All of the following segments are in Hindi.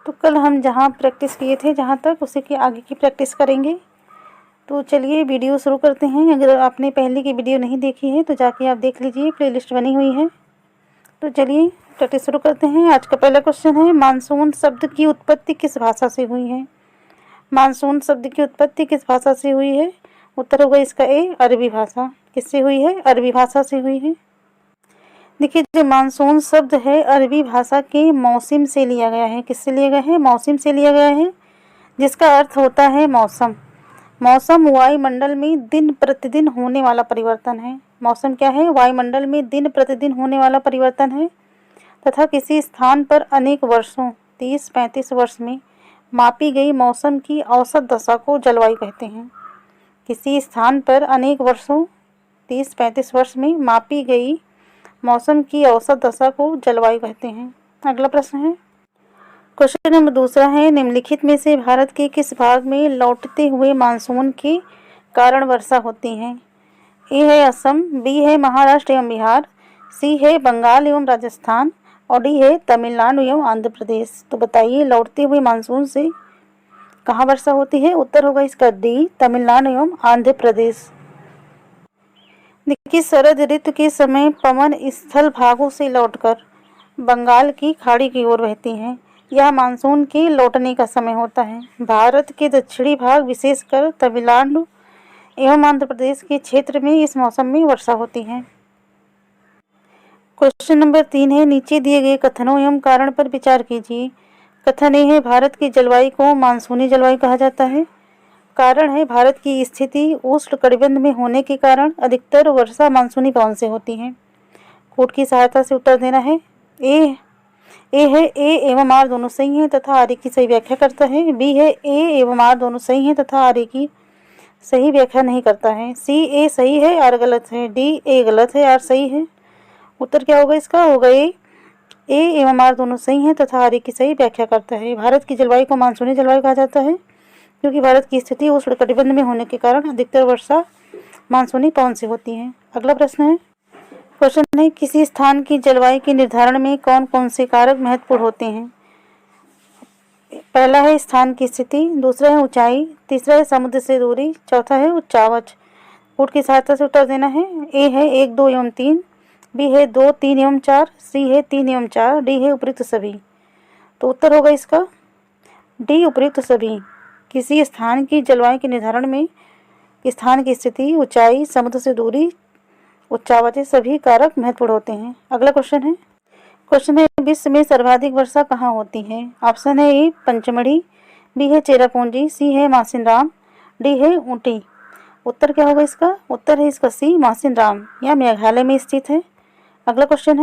तो कल हम जहाँ प्रैक्टिस किए थे जहाँ तक, उसी के आगे की प्रैक्टिस करेंगे। तो चलिए वीडियो शुरू करते हैं। अगर आपने पहले की वीडियो नहीं देखी है तो जाके आप देख लीजिए, प्लेलिस्ट बनी हुई है। तो चलिए प्रैक्टिस शुरू करते हैं। आज का पहला क्वेश्चन है, मानसून शब्द की उत्पत्ति किस भाषा से हुई है? मानसून शब्द की उत्पत्ति किस भाषा से हुई है? उत्तर होगा इसका ए, अरबी भाषा। किससे हुई है? अरबी भाषा से हुई है। देखिए, जो मानसून शब्द है अरबी भाषा के मौसम से लिया गया है। किससे लिया गया है? मौसम से लिया गया है, जिसका अर्थ होता है मौसम। मौसम वायुमंडल में दिन प्रतिदिन होने वाला परिवर्तन है। मौसम क्या है? वायुमंडल में दिन प्रतिदिन होने वाला परिवर्तन है तथा किसी स्थान पर अनेक वर्षों 30-35 वर्ष में मापी गई मौसम की औसत दशा को जलवायु कहते हैं। किसी स्थान पर अनेक वर्षों 30-35 वर्ष में मापी गई मौसम की औसत दशा को जलवायु कहते हैं। अगला प्रश्न है, क्वेश्चन नंबर दूसरा है, निम्नलिखित में से भारत के किस भाग में लौटते हुए मानसून के कारण वर्षा होती है? ए है असम, बी है महाराष्ट्र एवं बिहार, सी है बंगाल एवं राजस्थान और डी है तमिलनाडु एवं आंध्र प्रदेश। तो बताइए, लौटते हुए मानसून से कहाँ वर्षा होती है? उत्तर होगा इसका डी, तमिलनाडु एवं आंध्र प्रदेश। देखिए, शरद ऋतु के समय पवन स्थल भागों से लौटकर बंगाल की खाड़ी की ओर बहती हैं। यह मानसून के लौटने का समय होता है। भारत के दक्षिणी भाग, विशेषकर तमिलनाडु एवं आंध्र प्रदेश के क्षेत्र में इस मौसम में वर्षा होती है। क्वेश्चन नंबर 3 है, नीचे दिए गए कथनों एवं कारण पर विचार कीजिए। कथन ए है, भारत की जलवायु को मानसूनी जलवायु कहा जाता है। कारण है, भारत की स्थिति उष्णकटिबंध में होने के कारण अधिकतर वर्षा मानसूनी पवन से होती है। कोड की सहायता से उत्तर देना है। ए है ए एवं आर दोनों सही हैं तथा आर की सही व्याख्या करता है। बी है ए एवं आर दोनों सही हैं तथा आर की सही व्याख्या नहीं करता है। सी ए सही है, आर गलत है। डी ए गलत है, आर सही है। उत्तर क्या होगा इसका? होगा ए एवं आर दोनों सही हैं तथा आर की सही व्याख्या करता है। भारत की जलवायु को मानसूनी जलवायु कहा जाता है क्योंकि भारत की स्थिति उष्णकटिबंध में होने के कारण अधिकतर वर्षा मानसूनी पवन से होती है। अगला प्रश्न है, क्वेश्चन है, किसी स्थान की जलवायु के निर्धारण में कौन कौन से कारक महत्वपूर्ण होते हैं? पहला है स्थान की स्थिति, दूसरा है ऊंचाई, तीसरा है समुद्र से दूरी, चौथा है उच्चावच। कोड की सहायता से उत्तर देना है। ए है 1, 2 एवं 3, बी है 2, 3 एवं 4, सी है 3 एवं 4, डी है उपयुक्त सभी। तो उत्तर होगा इसका डी, उपयुक्त सभी। किसी स्थान की जलवायु के निर्धारण में स्थान की स्थिति, ऊंचाई, समुद्र से दूरी, उच्चावच सभी कारक महत्वपूर्ण होते हैं। अगला क्वेश्चन है, विश्व में सर्वाधिक वर्षा कहाँ होती है? ऑप्शन है ए पंचमढ़ी, बी है चेरापूंजी, सी है मासिनराम, डी है ऊटी। उत्तर क्या होगा इसका? उत्तर है इसका सी, मासिनराम। यह मेघालय में स्थित है। अगला क्वेश्चन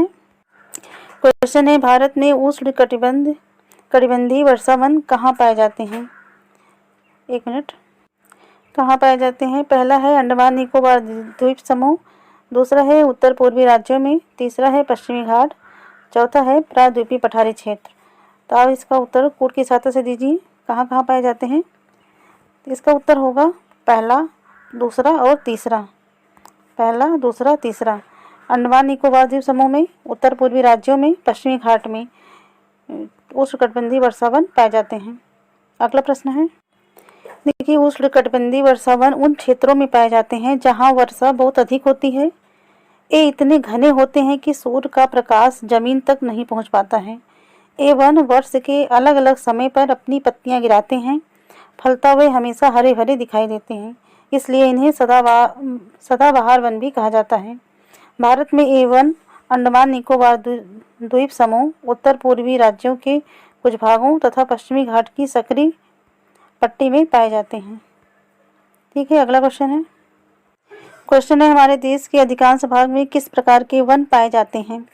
है, भारत में उष्णकटिबंधीय वर्षावन कहाँ पाए जाते हैं? एक मिनट, कहाँ पाए जाते हैं? पहला है अंडमान निकोबार द्वीप समूह, दूसरा है उत्तर पूर्वी राज्यों में, तीसरा है पश्चिमी घाट, चौथा है प्रायद्वीपीय पठारी क्षेत्र। तो आप इसका उत्तर कोड की सहायता से दीजिए, कहाँ कहाँ पाए जाते हैं? इसका उत्तर होगा पहला, दूसरा और तीसरा। पहला, दूसरा, तीसरा। अंडमान निकोबार द्वीप समूह में, उत्तर पूर्वी राज्यों में, पश्चिमी घाट में उष्णकटिबंधीय वर्षावन पाए जाते हैं। अगला प्रश्न है, देखिए, उष्णकटिबंधीय वर्षावन उन क्षेत्रों में पाए जाते हैं जहां वर्षा बहुत अधिक होती है। ये इतने घने होते हैं कि सूर्य का प्रकाश जमीन तक नहीं पहुंच पाता है। ये वन वर्ष के अलग अलग समय पर अपनी पत्तियां गिराते हैं। फलता हुए हमेशा हरे भरे दिखाई देते हैं, इसलिए इन्हें सदाबहार वन भी कहा जाता है। भारत में ये वन अंडमान निकोबार द्वीप समूह, उत्तर पूर्वी राज्यों के कुछ भागों तथा पश्चिमी घाट की सक्रिय पट्टी में पाए जाते हैं। ठीक है, अगला क्वेश्चन है, हमारे देश के अधिकांश भाग में किस प्रकार के वन पाए जाते हैं?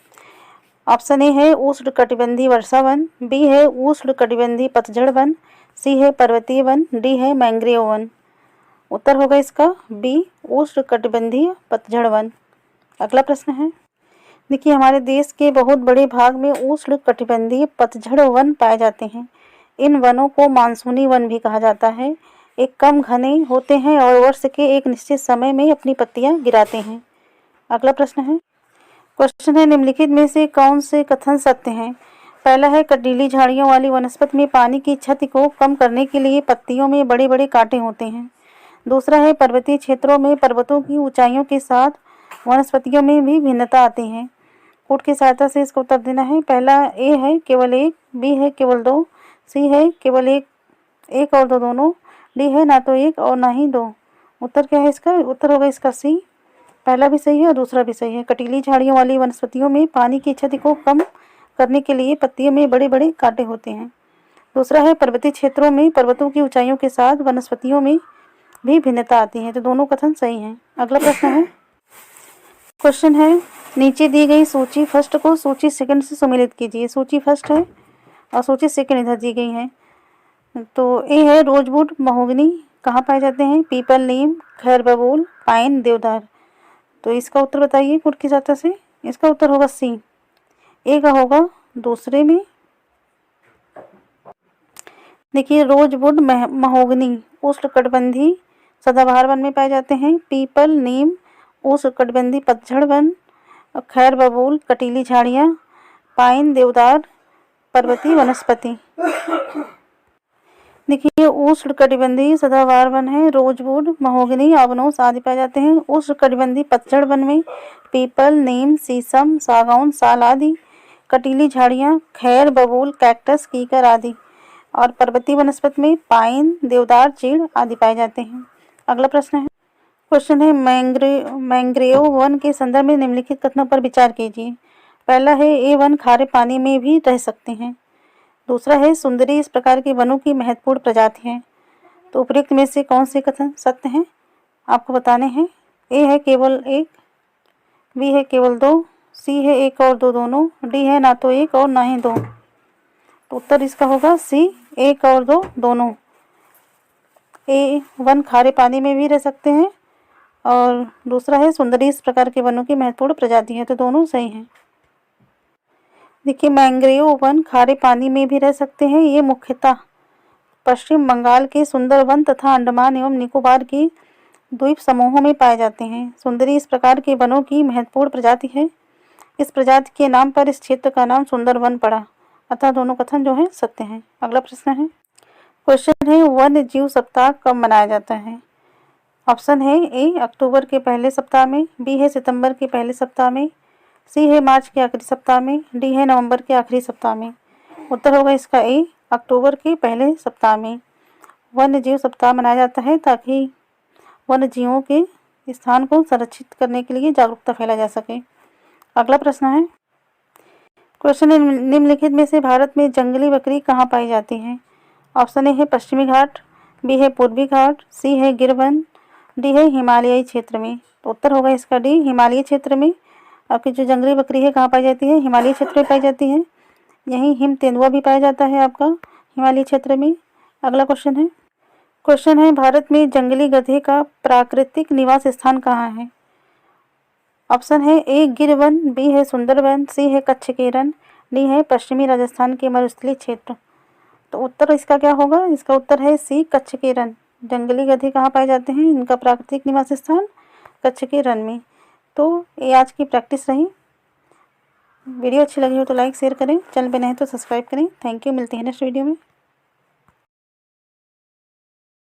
ऑप्शन ए है उष्णकटिबंधीय वर्षा वन, बी है उष्णकटिबंधीय पतझड़ वन, सी है पर्वतीय वन, डी है मैंग्रोव वन। उत्तर होगा इसका बी, उष्णकटिबंधीय पतझड़ वन। अगला प्रश्न है, देखिए, हमारे देश के बहुत बड़े भाग में उष्णकटिबंधीय पतझड़ वन पाए जाते हैं। इन वनों को मानसूनी वन भी कहा जाता है। एक कम घने होते हैं और वर्ष के एक निश्चित समय में अपनी पत्तियां गिराते हैं। अगला प्रश्न है, निम्नलिखित में से कौन से कथन सत्य हैं? पहला है कंटीली झाड़ियों वाली वनस्पति में पानी की क्षति को कम करने के लिए पत्तियों में बड़े बड़े कांटे होते हैं। दूसरा है पर्वतीय क्षेत्रों में पर्वतों की ऊंचाइयों के साथ वनस्पतियों में भी भिन्नता आती है। कूट की सहायता से इसका उत्तर देना है। पहला ए है केवल एक, बी है केवल दो, सी है केवल एक और दो दोनों, डी है ना तो एक और ना ही दो। उत्तर क्या है इसका? उत्तर होगा इसका सी। पहला भी सही है और दूसरा भी सही है। कंटीली झाड़ियों वाली वनस्पतियों में पानी की क्षति को कम करने के लिए पत्तियों में बड़े बड़े कांटे होते हैं। दूसरा है पर्वतीय क्षेत्रों में पर्वतों की ऊंचाइयों के साथ वनस्पतियों में भी भिन्नता आती है। तो दोनों कथन सही हैं। अगला प्रश्न है, क्वेश्चन है नीचे दी गई सूची फर्स्ट को सूची सेकंड से सम्मिलित कीजिए। सूची फर्स्ट है और सूची सेकंड इधर दी गई है। तो ए है रोजवुड महोगनी कहाँ पाए जाते हैं? पीपल, नीम, खैर बबूल, पाइन, देवदार। तो इसका उत्तर बताइए कुट की सहायता से। इसका उत्तर होगा सी। ए का होगा दूसरे में। देखिए रोजवुड महोगनी उष्णकटिबंधीय सदाबहार वन में पाए जाते हैं। पीपल, नीम उष्णकटिबंधीय पतझड़ वन, खैर बबूल कटीली झाड़ियाँ, पाइन देवदार पर्वतीय वनस्पति। देखिए उष्णकटिबंधीय सदाबहार वन है रोजवुड, महोगनी, अबनोस आदि पाए जाते हैं। उष्णकटिबंधीय पतझड़ वन में पीपल, नीम, शीशम, सागौन, साल आदि। कटीली झाड़ियाँ खैर बबूल, कैक्टस, कीकर आदि। और पर्वतीय वनस्पति में पाइन, देवदार, चीड़ आदि पाए जाते हैं। अगला प्रश्न है, क्वेश्चन है मैंग्रोव वन के संदर्भ में निम्नलिखित कथनों पर विचार कीजिए। पहला है ए वन खारे पानी में भी रह सकते हैं। दूसरा है सुंदरी इस प्रकार के वनों की महत्वपूर्ण प्रजाति है। तो उपयुक्त में से कौन से कथन सत्य हैं आपको बताने हैं। ए है केवल एक, बी है केवल दो, सी है एक और दो दोनों, डी है ना तो एक और ना ही दो। तो उत्तर इसका होगा सी, एक और दो दोनों। ए वन खारे पानी में भी रह सकते हैं और दूसरा है सुंदरी इस प्रकार के वनों की महत्वपूर्ण प्रजाति है। तो दोनों सही हैं। देखिए मैंग्रोव वन खारे पानी में भी रह सकते हैं। ये मुख्यतः पश्चिम बंगाल के सुंदरवन तथा अंडमान एवं निकोबार की द्वीप समूहों में पाए जाते हैं। सुंदरी इस प्रकार के वनों की महत्वपूर्ण प्रजाति है। इस प्रजाति के नाम पर इस क्षेत्र का नाम सुंदरवन पड़ा। अतः दोनों कथन जो है सत्य हैं। अगला प्रश्न है, क्वेश्चन है वन्य जीव सप्ताह कब मनाया जाता है। ऑप्शन है ए अक्टूबर के पहले सप्ताह में, बी है सितंबर के पहले सप्ताह में, सी है मार्च के आखिरी सप्ताह में, डी है नवंबर के आखिरी सप्ताह में। उत्तर होगा इसका ए अक्टूबर के पहले सप्ताह में वन्य जीव सप्ताह मनाया जाता है ताकि वन्य जीवों के स्थान को संरक्षित करने के लिए जागरूकता फैला जा सके। अगला प्रश्न है, क्वेश्चन है निम्नलिखित में से भारत में जंगली बकरी कहाँ पाई जाती है। ऑप्शन ए है पश्चिमी घाट, बी है पूर्वी घाट, सी है गिरवन, डी है हिमालयी क्षेत्र में। तो उत्तर होगा इसका डी हिमालयी क्षेत्र में। आपकी जो जंगली बकरी है कहाँ पाई जाती है? हिमालयी क्षेत्र में पाई जाती है। यहीं हिम तेंदुआ भी पाया जाता है आपका हिमालयी क्षेत्र में। अगला क्वेश्चन है भारत में जंगली गधे का प्राकृतिक निवास स्थान कहाँ है। ऑप्शन है ए गिरवन, बी है सुंदरवन, सी है कच्छ के रण, डी है पश्चिमी राजस्थान के मरुस्थलीय क्षेत्र। तो उत्तर इसका क्या होगा? इसका उत्तर है सी कच्छ के रण। जंगली गधे कहाँ पाए जाते हैं? इनका प्राकृतिक निवास स्थान कच्छ के रण में। तो ये आज की प्रैक्टिस रही। वीडियो अच्छी लगी हो तो लाइक शेयर करें, चैनल पे नए तो सब्सक्राइब करें। थैंक यू, मिलते हैं नेक्स्ट वीडियो में।